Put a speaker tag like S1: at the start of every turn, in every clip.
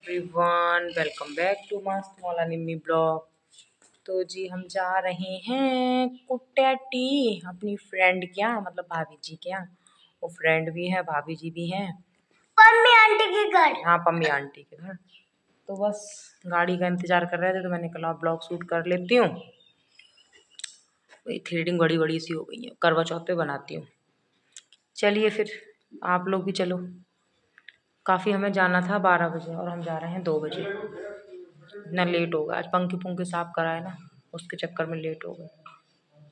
S1: Everyone, welcome back to मस्त मौला निम्मी blog. तो जी हम जा रहे हैं कुट्टी अपनी फ्रेंड के यहाँ, मतलब भाभी जी के यहाँ। वो फ्रेंड भी है, भाभी जी भी हैं,
S2: पम्मी आंटी के घर।
S1: हाँ पम्मी आंटी के घर। तो बस गाड़ी का इंतजार कर रहे थे तो मैंने कहा ब्लॉग शूट कर लेती हूँ। थ्रेडिंग बड़ी बड़ी सी हो गई है, करवा चौथ पे बनाती हूँ। चलिए फिर आप लोग भी चलो। काफ़ी हमें जाना था 12 बजे और हम जा रहे हैं 2 बजे। इतना लेट हो गया, आज पंखे पुंखे साफ कराए ना, उसके चक्कर में लेट हो गए।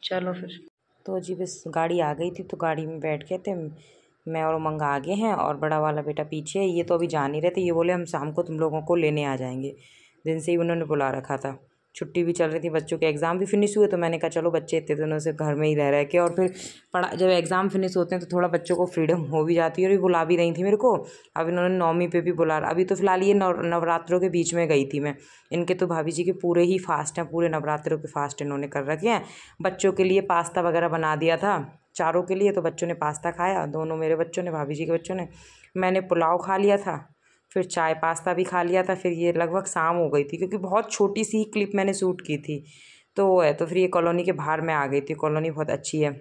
S1: चलो फिर। तो जी बस गाड़ी आ गई थी तो गाड़ी में बैठ गए थे। मैं और उमंग आगे हैं और बड़ा वाला बेटा पीछे है। ये तो अभी जा नहीं रहे थे, ये बोले हम शाम को तुम लोगों को लेने आ जाएंगे। दिन से ही उन्होंने बुला रखा था। छुट्टी भी चल रही थी, बच्चों के एग्ज़ाम भी फिनिश हुए तो मैंने कहा चलो बच्चे इतने दिनों से घर में ही रह के और फिर जब एग्ज़ाम फिनिश होते हैं तो थोड़ा बच्चों को फ्रीडम हो भी जाती है। और ये बुला भी रही थी मेरे को। अब इन्होंने 9वीं पे भी बुला, अभी तो फिलहाल ये नवरात्रों के बीच में गई थी मैं। इनके तो भाभी जी के पूरे ही फास्ट हैं, पूरे नवरात्रों के फास्ट इन्होंने कर रखे हैं। बच्चों के लिए पास्ता वगैरह बना दिया था, चारों के लिए। तो बच्चों ने पास्ता खाया, दोनों मेरे बच्चों ने, भाभी जी के बच्चों ने। मैंने पुलाव खा लिया था, फिर चाय पास्ता भी खा लिया था। फिर ये लगभग शाम हो गई थी क्योंकि बहुत छोटी सी क्लिप मैंने शूट की थी। तो वो है, तो फिर ये कॉलोनी के बाहर में आ गई थी। कॉलोनी बहुत अच्छी है,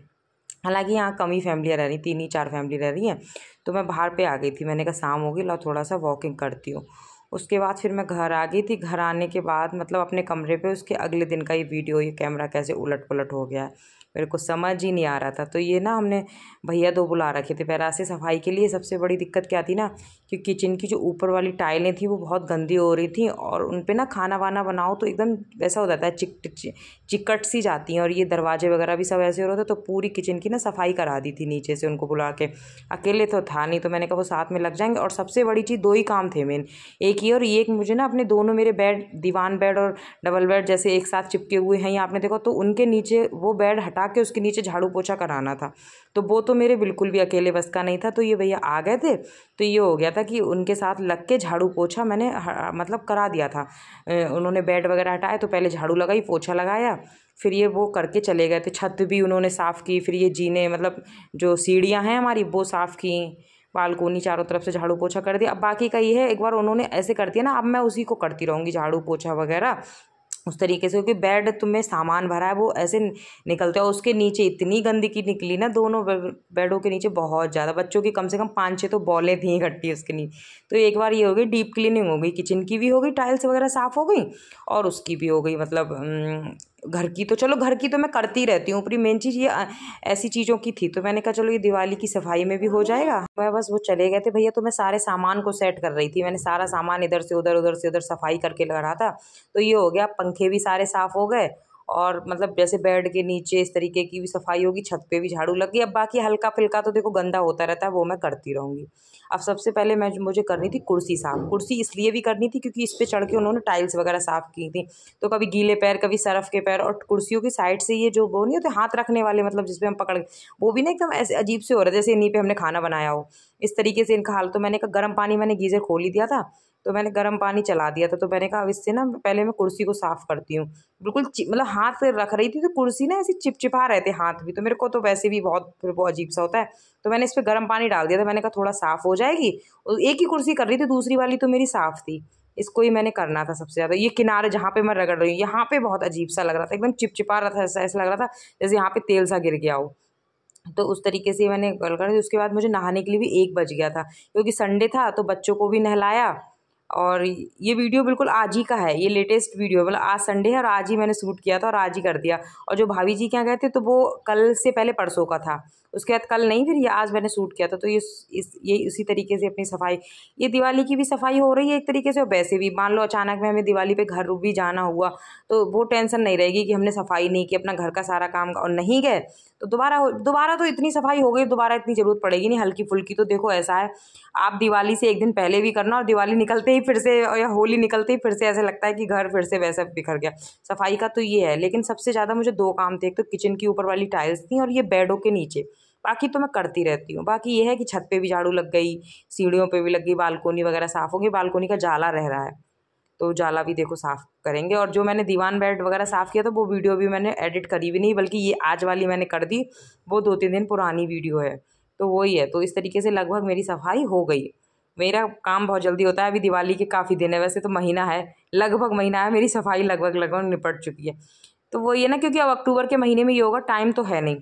S1: हालांकि यहाँ कम ही फैमिलियाँ रह रही, 3 ही 4 फैमिली रह रही हैं। तो मैं बाहर पे आ गई थी, मैंने कहा शाम होगी, लो थोड़ा सा वॉकिंग करती हूँ। उसके बाद फिर मैं घर आ गई थी। घर आने के बाद मतलब अपने कमरे पे उसके अगले दिन का ये वीडियो, ये कैमरा कैसे उलट पलट हो गया है मेरे को समझ ही नहीं आ रहा था। तो ये ना हमने भैया 2 बुला रखे थे पैरा से सफाई के लिए। सबसे बड़ी दिक्कत क्या थी ना कि किचन की जो ऊपर वाली टाइलें थी वो बहुत गंदी हो रही थी और उन पे ना खाना वाना बनाओ तो एकदम वैसा हो जाता है, चिकट सी जाती हैं। और ये दरवाजे वगैरह भी सब ऐसे हो रहे थे। तो पूरी किचन की ना सफाई करा दी थी नीचे से उनको बुला के। अकेले तो था नहीं, तो मैंने कहा वो साथ में लग जाएंगे। और सबसे बड़ी चीज़ 2 ही काम थे मेन, एक ये और ये, एक मुझे ना अपने दोनों मेरे बेड, दीवान बेड और डबल बेड जैसे एक साथ चिपके हुए हैं, ये आपने देखो, तो उनके नीचे वो बेड हटा के उसके नीचे झाड़ू पोछा कराना था। तो वो तो मेरे बिल्कुल भी अकेले बस का नहीं था। तो ये भैया आ गए थे तो ये हो गया था कि उनके साथ लग के झाड़ू पोछा मैंने मतलब करा दिया था। उन्होंने बेड वगैरह हटाए तो पहले झाड़ू लगाई, पोछा लगाया, फिर ये वो करके चले गए थे। छत भी उन्होंने साफ़ की, फिर ये जीने मतलब जो सीढ़ियाँ हैं हमारी वो साफ़ की, बालकोनी चारों तरफ से झाड़ू पोछा कर दिया। अब बाकी का ये है, एक बार उन्होंने ऐसे कर दिया ना, अब मैं उसी को करती रहूँगी झाड़ू पोछा वगैरह उस तरीके से। क्योंकि बेड तुम्हें सामान भरा है वो ऐसे निकलते हैं। उसके नीचे इतनी गंदगी निकली ना, दोनों बेडों के नीचे बहुत ज़्यादा, बच्चों की कम से कम 5-6 तो बॉलें थी इकट्ठी उसके नीचे। तो एक बार ये हो गई, डीप क्लीनिंग हो गई, किचन की भी हो गई, टाइल्स वगैरह साफ़ हो गई और उसकी भी हो गई। मतलब घर की तो चलो, घर की तो मैं करती रहती हूँ, ऊपरी मेन चीज़ ये ऐसी चीज़ों की थी। तो मैंने कहा चलो ये दिवाली की सफाई में भी हो जाएगा। मैं बस वो चले गए थे भैया तो मैं सारे सामान को सेट कर रही थी। मैंने सारा सामान इधर से उधर, उधर से उधर सफाई करके लगा रहा था। तो ये हो गया, पंखे भी सारे साफ़ हो गए और मतलब जैसे बेड के नीचे इस तरीके की भी सफाई होगी, छत पे भी झाड़ू लग गई। अब बाकी हल्का फुल्का तो देखो गंदा होता रहता है, वो मैं करती रहूँगी। अब सबसे पहले मुझे करनी थी कुर्सी साफ़। कुर्सी इसलिए भी करनी थी क्योंकि इस पे चढ़ के उन्होंने टाइल्स वगैरह साफ़ की थी। तो कभी गीले पैर, कभी सरफ के पैर, और कुर्सियों की साइड से ये जो वो नहीं होते हाथ रखने वाले, मतलब जिसपे हम पकड़, वो भी ना एकदम ऐसे अजीब से हो रहे जैसे इन्हीं पे हमने खाना बनाया हो, इस तरीके से इनका हाल। तो मैंने कहा गर्म पानी, मैंने गीज़र खोल ही दिया था तो मैंने गर्म पानी चला दिया था। तो मैंने कहा अब इससे ना पहले मैं कुर्सी को साफ़ करती हूँ। बिल्कुल मतलब हाथ रख रही थी तो कुर्सी ना ऐसी चिपचिपा रहे थे हाथ भी, तो मेरे को तो वैसे भी बहुत फिर वो अजीब सा होता है। तो मैंने इस पर गर्म पानी डाल दिया था, मैंने कहा थोड़ा साफ़ हो जाएगी। और एक ही कुर्सी कर रही थी, दूसरी वाली तो मेरी साफ़ थी, इसको ही मैंने करना था सबसे ज़्यादा। ये किनारे जहाँ पे मैं रगड़ रही हूँ यहाँ पे बहुत अजीब सा लग रहा था, एकदम चिपचिपा रहा था, ऐसा लग रहा था जैसे यहाँ पे तेल सा गिर गया हो। तो उस तरीके से मैंने कल कर दी। उसके बाद मुझे नहाने के लिए भी 1 बज गया था क्योंकि संडे था, तो बच्चों को भी नहलाया। और ये वीडियो बिल्कुल आज ही का है, ये लेटेस्ट वीडियो है, मतलब आज संडे है और आज ही मैंने शूट किया था और आज ही कर दिया। और जो भाभी जी के यहाँ गए थे तो वो कल से पहले परसों का था, उसके बाद कल नहीं, फिर ये आज मैंने शूट किया था। तो ये इसी तरीके से अपनी सफाई, ये दिवाली की भी सफाई हो रही है एक तरीके से। और वैसे भी मान लो अचानक में हमें दिवाली पे घर भी जाना हुआ तो वो टेंशन नहीं रहेगी कि हमने सफाई नहीं की, अपना घर का सारा काम और नहीं गए तो दोबारा तो इतनी सफाई हो गई, दोबारा इतनी ज़रूरत पड़ेगी नहीं, हल्की फुल्की। तो देखो ऐसा है, आप दिवाली से 1 दिन पहले भी करना और दिवाली निकलते ही फिर से, या होली निकलते ही फिर से ऐसे लगता है कि घर फिर से वैसा बिखर गया। सफाई का तो ये है, लेकिन सबसे ज़्यादा मुझे 2 काम थे, एक तो किचन की ऊपर वाली टाइल्स थी और ये बेडों के नीचे। बाकी तो मैं करती रहती हूँ। बाकी ये है कि छत पे भी झाड़ू लग गई, सीढ़ियों पे भी लग गई, बालकोनी वगैरह साफ़ हो गई। बालकोनी का जाला रह रहा है तो जाला भी देखो साफ़ करेंगे। और जो मैंने दीवान बेड वगैरह साफ़ किया था वो वीडियो भी मैंने एडिट करी भी नहीं, बल्कि ये आज वाली मैंने कर दी, वो 2-3 दिन पुरानी वीडियो है। तो वही है, तो इस तरीके से लगभग मेरी सफाई हो गई। मेरा काम बहुत जल्दी होता है। अभी दिवाली के काफ़ी दिन है, वैसे तो महीना है, लगभग महीना है, मेरी सफाई लगभग निपट चुकी है। तो वही है ना, क्योंकि अब अक्टूबर के महीने में ये होगा, टाइम तो है नहीं।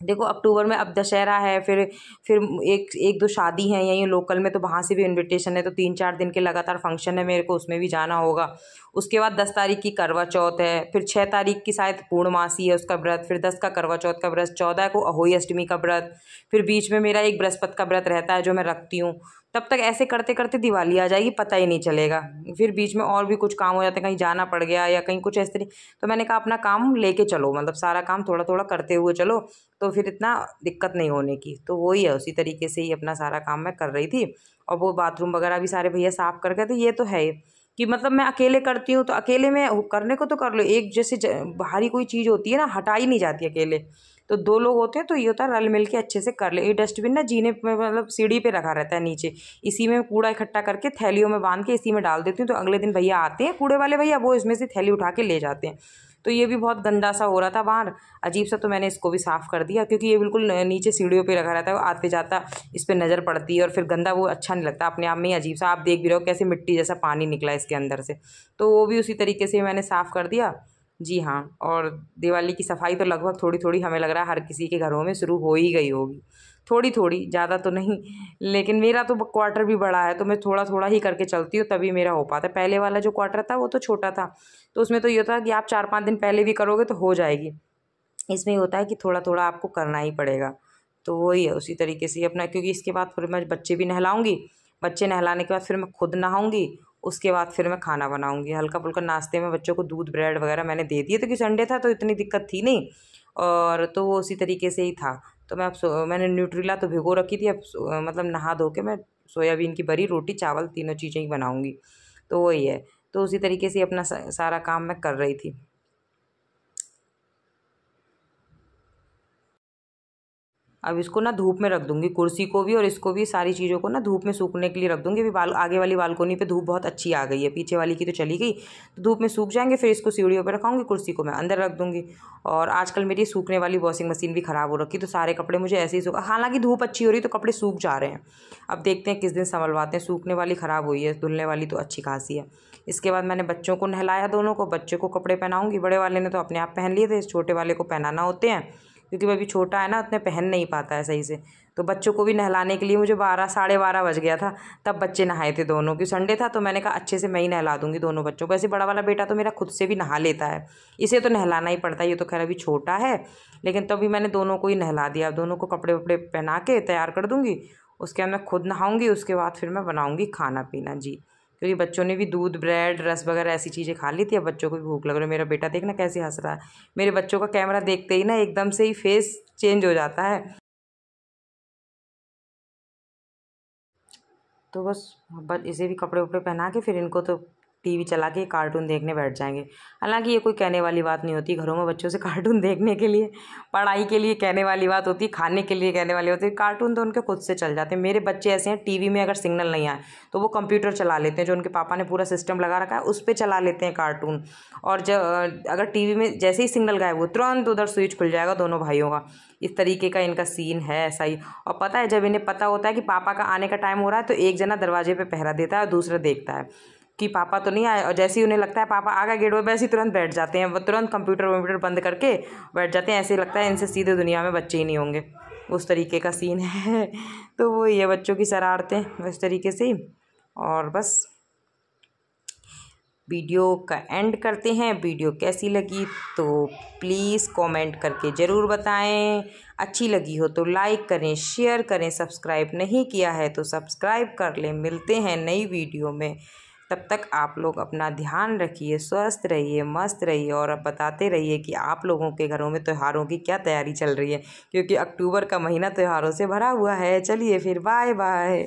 S1: देखो अक्टूबर में अब दशहरा है, फिर एक दो शादी हैं यहीं लोकल में, तो वहाँ से भी इनविटेशन है, तो 3-4 दिन के लगातार फंक्शन है मेरे को, उसमें भी जाना होगा। उसके बाद 10 तारीख की करवा चौथ है, फिर 6 तारीख की शायद पूर्णमासी है उसका व्रत, फिर 10 का करवा चौथ का व्रत, 14 को अहोई अष्टमी का व्रत, फिर बीच में मेरा एक बृहस्पति का व्रत रहता है जो मैं रखती हूँ। तब तक ऐसे करते करते दिवाली आ जाएगी, पता ही नहीं चलेगा। फिर बीच में और भी कुछ काम हो जाते हैं, कहीं जाना पड़ गया या कहीं कुछ ऐसे। तो मैंने कहा अपना काम लेके चलो, मतलब सारा काम थोड़ा थोड़ा करते हुए चलो, तो फिर इतना दिक्कत नहीं होने की। तो वही है, उसी तरीके से ही अपना सारा काम मैं कर रही थी। और वो बाथरूम वगैरह भी सारे भैया साफ़ कर गए। तो ये तो है कि मतलब मैं अकेले करती हूँ, तो अकेले में करने को तो कर लो, एक जैसे भारी कोई चीज़ होती है ना, हटाई नहीं जाती अकेले। तो 2 लोग होते हैं तो ये होता है रल मिल के अच्छे से कर ले। ये डस्टबिन ना जीने में, मतलब सीढ़ी पे रखा रहता है नीचे, इसी में कूड़ा इकट्ठा करके थैलियों में बांध के इसी में डाल देती हूँ। तो अगले दिन भैया आते हैं, कूड़े वाले भैया, वो इसमें से थैली उठा के ले जाते हैं। तो ये भी बहुत गंदा सा हो रहा था बाहर, अजीब सा, तो मैंने इसको भी साफ़ कर दिया, क्योंकि ये बिल्कुल नीचे सीढ़ियों पे रखा रहता है, आते जाता इस पर नज़र पड़ती है, और फिर गंदा वो अच्छा नहीं लगता, अपने आप में ही अजीब सा। आप देख भी रहो कैसे मिट्टी जैसा पानी निकला इसके अंदर से, तो वो भी उसी तरीके से मैंने साफ़ कर दिया। जी हाँ। और दिवाली की सफाई तो लगभग थोड़ी थोड़ी हमें लग रहा है हर किसी के घरों में शुरू हो ही गई होगी, थोड़ी थोड़ी, ज़्यादा तो नहीं। लेकिन मेरा तो क्वार्टर भी बड़ा है, तो मैं थोड़ा थोड़ा ही करके चलती हूँ, तभी मेरा हो पाता है। पहले वाला जो क्वार्टर था वो तो छोटा था, तो उसमें तो ये होता है कि आप 4-5 दिन पहले भी करोगे तो हो जाएगी। इसमें ये होता है कि थोड़ा थोड़ा आपको करना ही पड़ेगा। तो वही है, उसी तरीके से अपना, क्योंकि इसके बाद फिर मैं बच्चे भी नहलाऊँगी, बच्चे नहलाने के बाद फिर मैं खुद नहाऊँगी, उसके बाद फिर मैं खाना बनाऊँगी। हल्का फुल्का नाश्ते में बच्चों को दूध ब्रेड वगैरह मैंने दे दिए, तो कि संडे था तो इतनी दिक्कत थी नहीं, और तो वो उसी तरीके से ही था। तो मैं मैंने न्यूट्रेला तो भिगो रखी थी, अब मतलब नहा धो के मैं सोयाबीन की बड़ी रोटी चावल तीनों चीज़ें ही बनाऊँगी। तो वही है, तो उसी तरीके से अपना सारा काम मैं कर रही थी। अब इसको ना धूप में रख दूंगी, कुर्सी को भी और इसको भी, सारी चीज़ों को ना धूप में सूखने के लिए रख दूंगी। अभी आगे वाली बालकोनी पे धूप बहुत अच्छी आ गई है, पीछे वाली की तो चली गई, तो धूप में सूख जाएंगे। फिर इसको सीढ़ियों पे रखाऊंगी, कुर्सी को मैं अंदर रख दूंगी। और आजकल मेरी सूखने वाली वॉशिंग मशीन भी ख़राब हो रखी, तो सारे कपड़े मुझे ऐसे ही सूख, हालांकि धूप अच्छी हो रही तो कपड़े सूख जा रहे हैं। अब देखते हैं किस दिन संभलवाते हैं। सूखने वाली ख़राब हुई है, धुलने वाली तो अच्छी खासी है। इसके बाद मैंने बच्चों को नहलाया, दोनों को, बच्चे को कपड़े पहनाऊँगी। बड़े वाले ने तो अपने आप पहन लिए थे, छोटे वाले को पहनाना होते हैं, क्योंकि वह अभी छोटा है ना, उतने पहन नहीं पाता है सही से। तो बच्चों को भी नहलाने के लिए मुझे 12-12:30 बज गया था, तब बच्चे नहाए थे दोनों, कि संडे था तो मैंने कहा अच्छे से मैं ही नहला दूंगी दोनों बच्चों को। ऐसे बड़ा वाला बेटा तो मेरा खुद से भी नहा लेता है, इसे तो नहलाना ही पड़ता है, ये तो खैर अभी छोटा है, लेकिन तभी मैंने दोनों को ही नहला दिया। दोनों को कपड़े वपड़े पहना के तैयार कर दूँगी, उसके बाद मैं खुद नहाऊँगी, उसके बाद फिर मैं बनाऊँगी खाना पीना। जी, क्योंकि बच्चों ने भी दूध ब्रेड रस वगैरह ऐसी चीज़ें खा ली थी, अब बच्चों को भी भूख लग रही है। मेरा बेटा देखना कैसे हंस रहा है, मेरे बच्चों का कैमरा देखते ही ना एकदम से ही फेस चेंज हो जाता है। तो बस इसे भी कपड़े वपड़े पहना के फिर इनको तो टीवी चला के कार्टून देखने बैठ जाएंगे। हालांकि ये कोई कहने वाली बात नहीं होती घरों में बच्चों से कार्टून देखने के लिए, पढ़ाई के लिए कहने वाली बात होती है, खाने के लिए कहने वाली होती है। कार्टून तो उनके खुद से चल जाते हैं। मेरे बच्चे ऐसे हैं, टीवी में अगर सिग्नल नहीं आए तो वो कंप्यूटर चला लेते हैं, जो उनके पापा ने पूरा सिस्टम लगा रखा है उस पर चला लेते हैं कार्टून। और जब अगर टीवी में जैसे ही सिग्नल गायब हो, तुरंत उधर स्विच खुल जाएगा दोनों भाइयों का। इस तरीके का इनका सीन है, ऐसा ही। और पता है, जब इन्हें पता होता है कि पापा का आने का टाइम हो रहा है, तो एक जना दरवाजे पे पहरा देता है और दूसरा देखता है कि पापा तो नहीं आए, और जैसे ही उन्हें लगता है पापा आ गए गेट पर, वैसे ही तुरंत बैठ जाते हैं, वो तुरंत कंप्यूटर बंद करके बैठ जाते हैं। ऐसे लगता है इनसे सीधे दुनिया में बच्चे ही नहीं होंगे, उस तरीके का सीन है। तो वही है, बच्चों की शरारतें इस तरीके से ही। और बस वीडियो का एंड करते हैं। वीडियो कैसी लगी तो प्लीज़ कमेंट करके ज़रूर बताएं। अच्छी लगी हो तो लाइक करें, शेयर करें, सब्सक्राइब नहीं किया है तो सब्सक्राइब कर लें। मिलते हैं नई वीडियो में, तब तक आप लोग अपना ध्यान रखिए, स्वस्थ रहिए, मस्त रहिए, और अब बताते रहिए कि आप लोगों के घरों में त्योहारों की क्या तैयारी चल रही है, क्योंकि अक्टूबर का महीना त्योहारों से भरा हुआ है। चलिए फिर, बाय बाय।